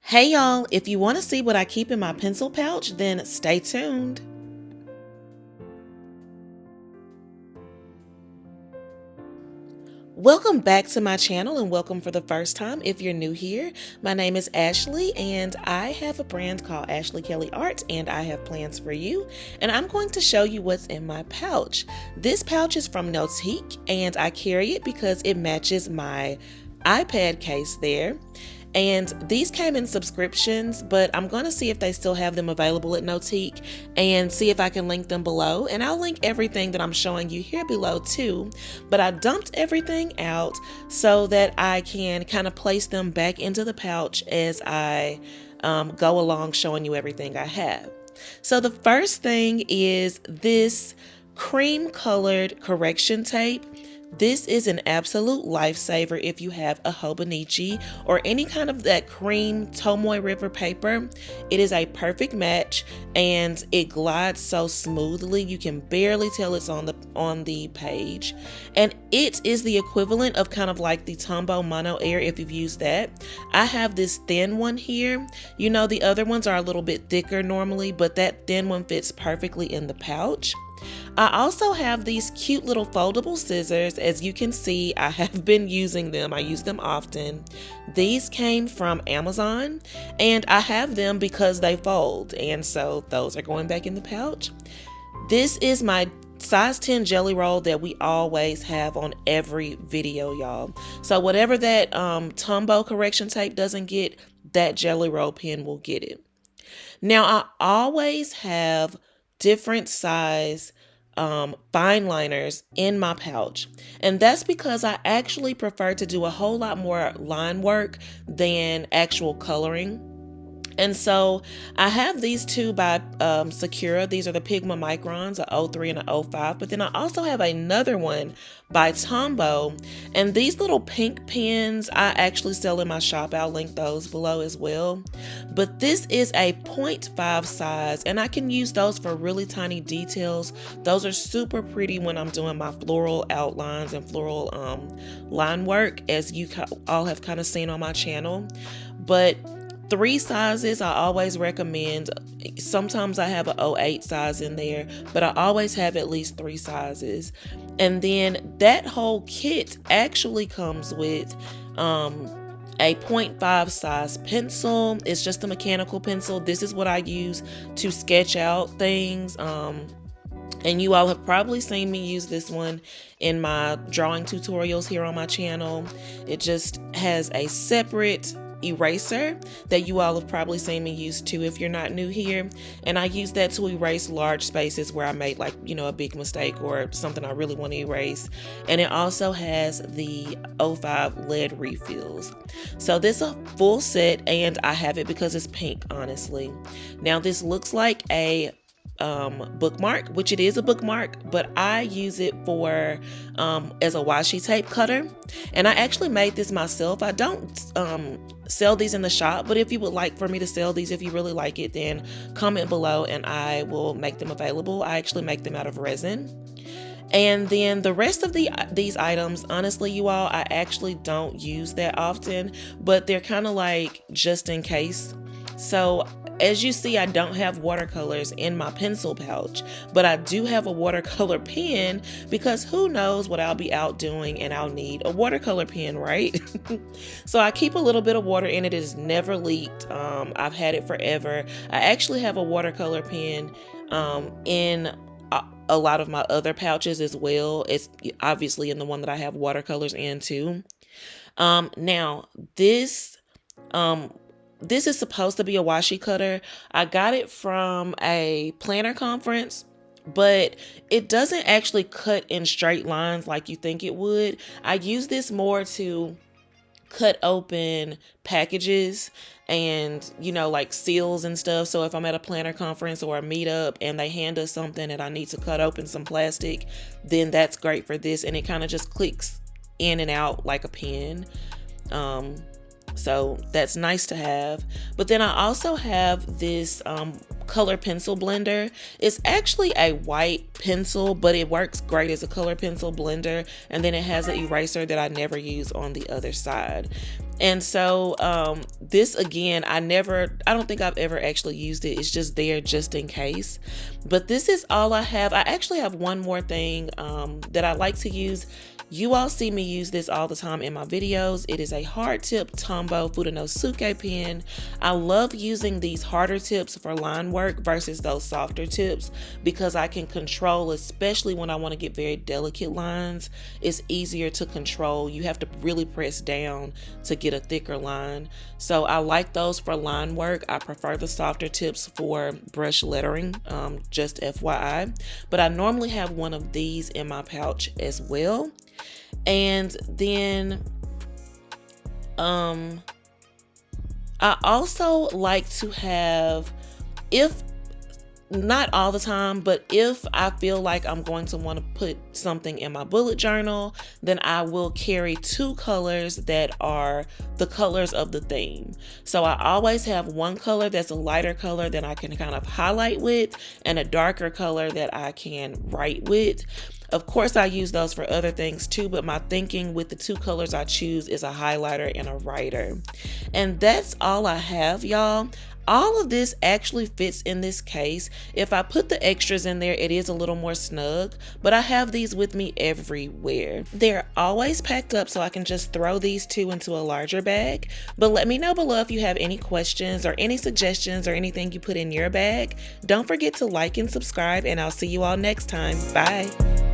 Hey y'all, if you want to see what I keep in my pencil pouch, then stay tuned. Welcome back to my channel and welcome for the first time if you're new here. My name is Ashley and I have a brand called Ashley Kelly Art and I have plans for you. And I'm going to show you what's in my pouch. This pouch is from Notiq and I carry it because it matches my iPad case there. And these came in subscriptions, but I'm going to see if they still have them available at Notiq and see if I can link them below. And I'll link everything that I'm showing you here below too. But I dumped everything out so that I can kind of place them back into the pouch as I go along showing you everything I have. So the first thing is this cream colored correction tape. This is an absolute lifesaver if you have a Hobonichi or any kind of that cream Tomoe River paper. It is a perfect match and it glides so smoothly you can barely tell it's on the page. And it is the equivalent of kind of like the Tombow Mono Air if you've used that. I have this thin one here. You know, the other ones are a little bit thicker normally, but that thin one fits perfectly in the pouch. I also have these cute little foldable scissors. As you can see, I have been using them. I use them often. These came from Amazon and I have them because they fold. And so those are going back in the pouch. This is my size 10 jelly roll that we always have on every video, y'all. So whatever that Tombow correction tape doesn't get, that jelly roll pen will get it. Now I always have different size fine liners in my pouch, and that's because I actually prefer to do a whole lot more line work than actual coloring. And so I have these two by Sakura. These are the Pigma Microns, a 03 and a 05. But then I also have another one by Tombow. And these little pink pens, I actually sell in my shop. I'll link those below as well. But this is a 0.5 size, and I can use those for really tiny details. Those are super pretty when I'm doing my floral outlines and floral line work, as you all have kind of seen on my channel. But 3 sizes I always recommend. Sometimes I have a 08 size in there, but I always have at least 3 sizes. And then that whole kit actually comes with a 0.5 size pencil. It's just a mechanical pencil. This is what I use to sketch out things. And you all have probably seen me use this one in my drawing tutorials here on my channel. It just has a separate eraser that you all have probably seen me use too if you're not new here, and I use that to erase large spaces where I made, like, you know, a big mistake or something I really want to erase. And it also has the 05 lead refills. So this is a full set, and I have it because it's pink, honestly. Now this looks like a bookmark, which it is a bookmark, but I use it for as a washi tape cutter, and I actually made this myself. I don't sell these in the shop, but if you would like for me to sell these, if you really like it, then comment below and I will make them available. I actually make them out of resin. And then the rest of these items, honestly, you all, I actually don't use that often, but they're kind of like just in case. So as you see, I don't have watercolors in my pencil pouch, but I do have a watercolor pen because who knows what I'll be out doing and I'll need a watercolor pen, right? So I keep a little bit of water in it. It is never leaked. I've had it forever. I actually have a watercolor pen in a lot of my other pouches as well. It's obviously in the one that I have watercolors in too. Now this is supposed to be a washi cutter. I got it from a planner conference, but it doesn't actually cut in straight lines like you think it would. I use this more to cut open packages and, you know, like seals and stuff. So if I'm at a planner conference or a meetup and they hand us something and I need to cut open some plastic, then that's great for this. And it kind of just clicks in and out like a pen. So that's nice to have. But then I also have this color pencil blender. It's actually a white pencil, but it works great as a color pencil blender. And then it has an eraser that I never use on the other side. And so this, again, I don't think I've ever actually used it. It's just there just in case. But this is all I have. I actually have one more thing that I like to use. You all see me use this all the time in my videos. It is a hard tip Tombow Fudenosuke pen. I love using these harder tips for line work versus those softer tips because I can control, especially when I want to get very delicate lines. It's easier to control. You have to really press down to get a thicker line. So I like those for line work. I prefer the softer tips for brush lettering, just FYI. But I normally have one of these in my pouch as well. And then I also like to have, if not all the time, but if I feel like I'm going to want to put something in my bullet journal, then I will carry two colors that are the colors of the theme. So I always have one color that's a lighter color that I can kind of highlight with, and a darker color that I can write with. Of course, I use those for other things too, but my thinking with the two colors I choose is a highlighter and a writer. And that's all I have, y'all. All of this actually fits in this case. If I put the extras in there, it is a little more snug, but I have these with me everywhere. They're always packed up, so I can just throw these two into a larger bag. But let me know below if you have any questions or any suggestions or anything you put in your bag. Don't forget to like and subscribe, and I'll see you all next time. Bye.